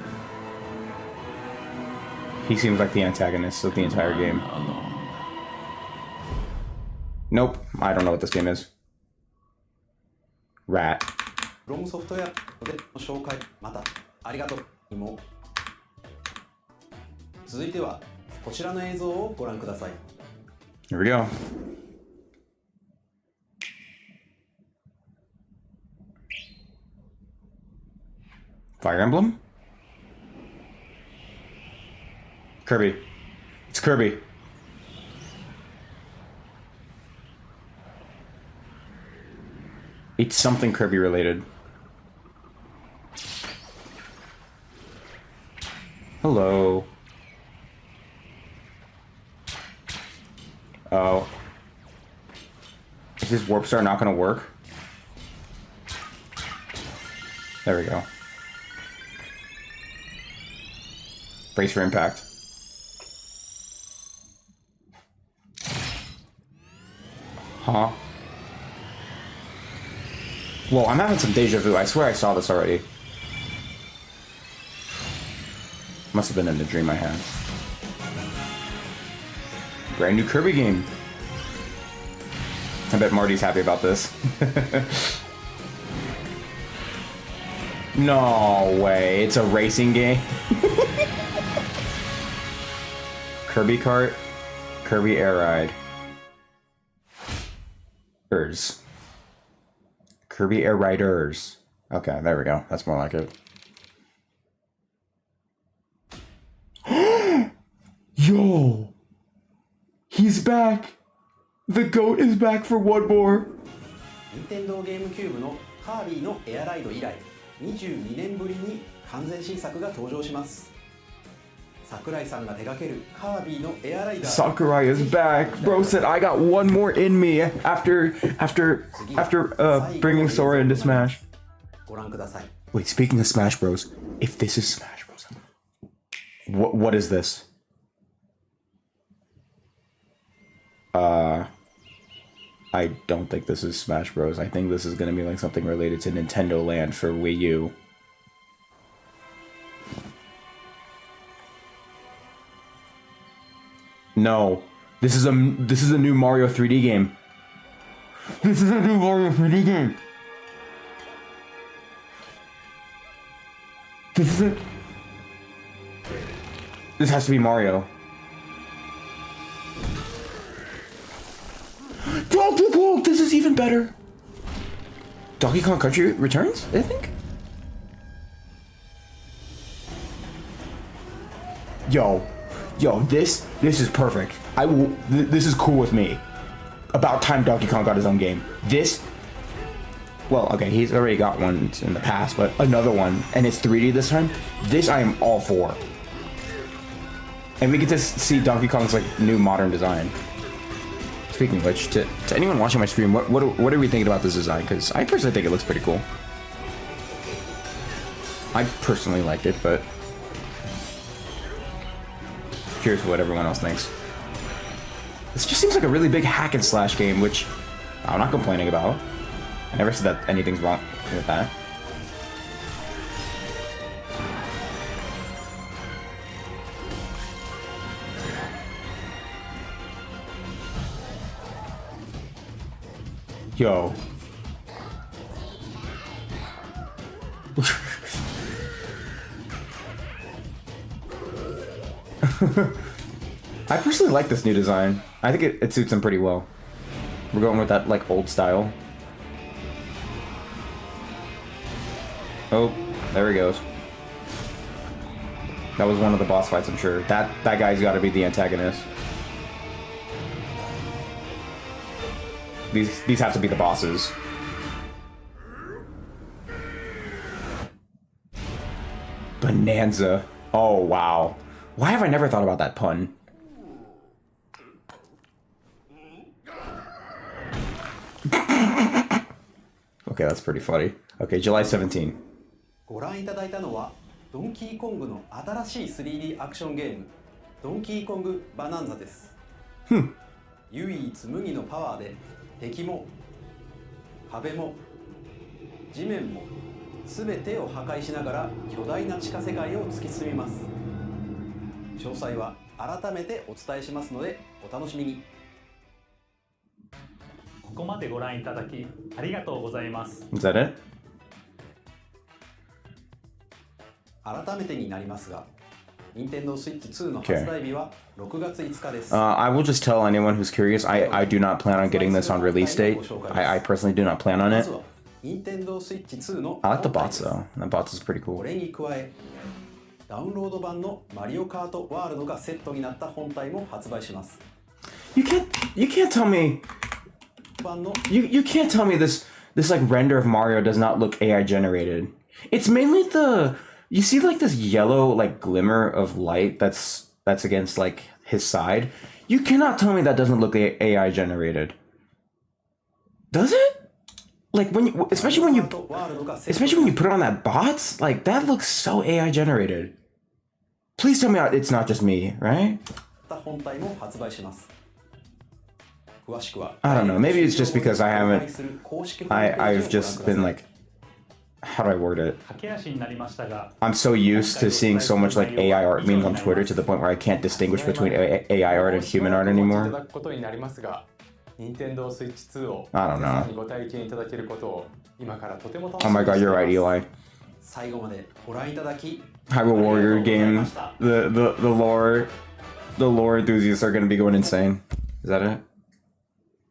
He seems like the antagonist of the entire game. Nope, I don't know what this game is. Rat. ロムソフトウェアでの紹介またありがとうも続いてはこちらの映像をご覧ください Here we go. Fire Emblem? Kirby. It's Kirby. It's something Kirby related. Hello. Oh. Is this warp star not gonna work? There we go. Brace for impact. Huh? Whoa, I'm having some deja vu. I swear I saw this already. Must have been in the dream I had. Brand new Kirby game. I bet Marty's happy about this. No way, it's a racing game. Kirby Kart, Kirby Air Ride. Kirby Air Riders. Okay, there we go. That's more like it. Yo! He's back! The GOAT is back for one more! 任天堂ゲームキューブのカービィのエアライド以来22年ぶりに完全新作が登場します桜井さんが手掛けるカービィのエアライダー Sakurai is back! Bro said I got one more in me after bringing Sora into Smash. ご覧ください Wait, speaking of Smash Bros, if this is Smash Bros, what is this? I don't think this is Smash Bros. I think this is gonna be like something related to Nintendo Land for Wii U. No, this is a new Mario 3D game. This is a new Mario 3D game. This has to be Mario. Donkey Kong! This is even better! Donkey Kong Country Returns, I think? Yo, this is perfect. This is cool with me. About time Donkey Kong got his own game. Well, okay, he's already got one in the past, but another one, and it's 3D this time. This I am all for. And we get to see Donkey Kong's like new modern design. Speaking of which, to anyone watching my stream, what are we thinking about this design? Because I personally think it looks pretty cool. I personally liked it, but curious what everyone else thinks. This just seems like a really big hack and slash game, which I'm not complaining about. I never said that anything's wrong with that. Yo. I personally like this new design. I think it suits him pretty well. We're going with that, like, old style. Oh, there he goes. That was one of the boss fights, I'm sure. That guy's got to be the antagonist. These have to be the bosses. Bonanza. Oh, wow. Why have I never thought about that pun? Okay, that's pretty funny. Okay, July 17. ご覧いただいたのはドンキーコングの新しい 3D アクションゲームドンキーコングバナンザです。唯一無二のパワーで敵も壁も地面も全てを破壊しながら巨大な地下世界を突き進みます。詳細は改めてお伝えしますのでお楽しみに。ここまでご覧いただきありがとうございます。Is that it? 改めてになりますが、Nintendo Switch 2の発売日は6月5日です。I will just tell anyone who's curious, I do not plan on getting this on release date. I personally do not plan on it. Nintendo Switch 2の I like the bots though. That bots is pretty こ cool. れに加え、ダウンロード版のマリオカートワールドがセットになった本体も発売します。You can't tell me you can't tell me this like render of Mario does not look AI generated. It's mainly you see like this yellow like glimmer of light that's against like his side. You cannot tell me that doesn't look AI generated. Does it? Like especially when you put it on that bots, like that looks so AI generated. Please tell me it's not just me, right? 本体も発売します。詳しくは I don't know. Maybe it's just because I've just been like, how do I word it? 駆け足になりましたが、 I'm so used to seeing so much like AI art memes on Twitter to the point where I can't distinguish between AI art and human art anymore. ことになりますが、Nintendo Switch 2を I don't know. 皆さんにご体験いただけることを今からとても楽し Oh み my に god, して you're い right, ます Eli. 最後までご覧いただき Hyrule Warrior game. The lore enthusiasts are gonna be going insane. Is that it?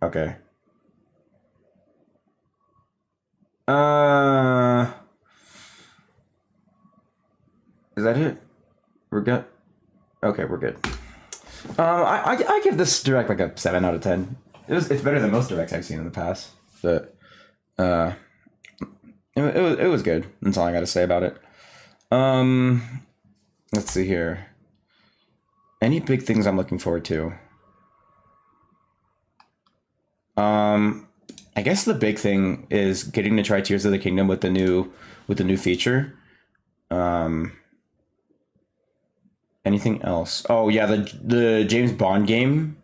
Okay. Is that it? We're good? Okay, we're good. I give this direct like a 7 out of 10. It's better than most directs I've seen in the past. But it was good. That's all I gotta say about it. Let's see here. Any big things I'm looking forward to? I guess the big thing is getting to try Tears of the Kingdom with the new feature. Anything else? Oh yeah, the James Bond game.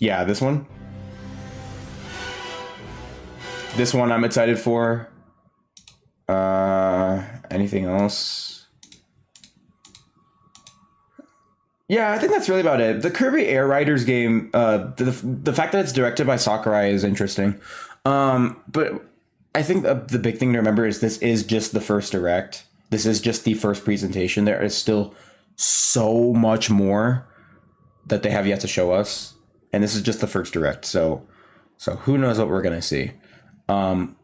Yeah, this one. This one I'm excited for. Anything else? Yeah, I think that's really about it. The Kirby Air Riders game, the fact that it's directed by Sakurai is interesting. But I think the big thing to remember is this is just the first direct. This is just the first presentation. There is still so much more that they have yet to show us. And this is just the first direct. So who knows what we're going to see. No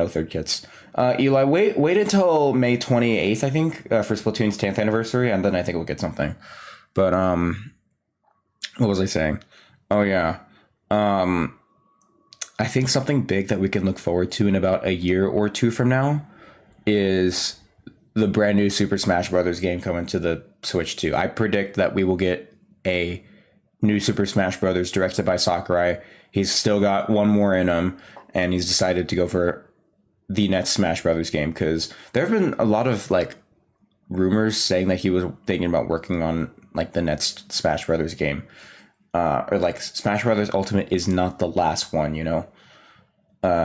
third kits. Eli, wait until May 28th, I think, for Splatoon's 10th anniversary, and then I think we'll get something. But what was I saying? Oh yeah. I think something big that we can look forward to in about a year or two from now is the brand new Super Smash Brothers game coming to the Switch 2. I predict that we will get a new Super Smash Brothers directed by Sakurai. He's still got one more in him, and he's decided to go for the next Smash Brothers game because there have been a lot of like rumors saying that he was thinking about working on like the next Smash Brothers game. Or like Smash Brothers Ultimate is not the last one, you know?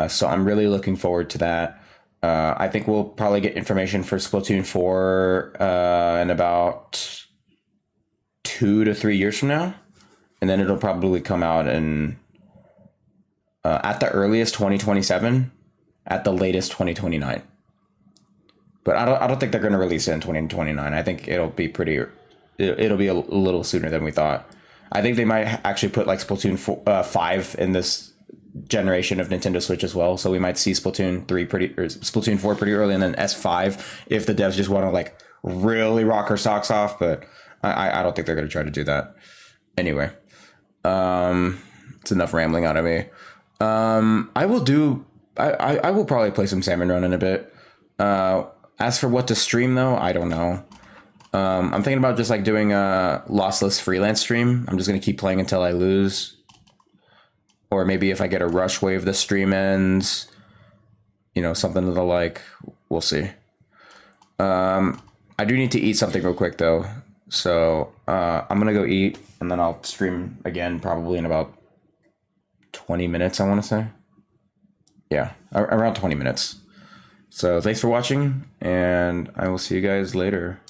So I'm really looking forward to that. I think we'll probably get information for Splatoon 4 in about 2 to 3 years from now. And then it'll probably come out in at the earliest 2027, at the latest 2029. But I don't think they're going to release it in 2029. I think it'll be a little sooner than we thought. I think they might actually put like Splatoon 5 in this generation of Nintendo Switch as well. So we might see Splatoon 4 pretty early, and then S5 if the devs just want to like really rock our socks off. But I don't think they're going to try to do that. Anyway, it's enough rambling out of me. I will probably play some Salmon Run in a bit. As for what to stream though, I don't know. I'm thinking about just like doing a lossless freelance stream. I'm just gonna keep playing until I lose. Or maybe if I get a rush wave, the stream ends. You know, something to the like. We'll see. I do need to eat something real quick though. So I'm gonna go eat and then I'll stream again probably in about 20 minutes, I want to say. Yeah, around 20 minutes. So thanks for watching, and I will see you guys later.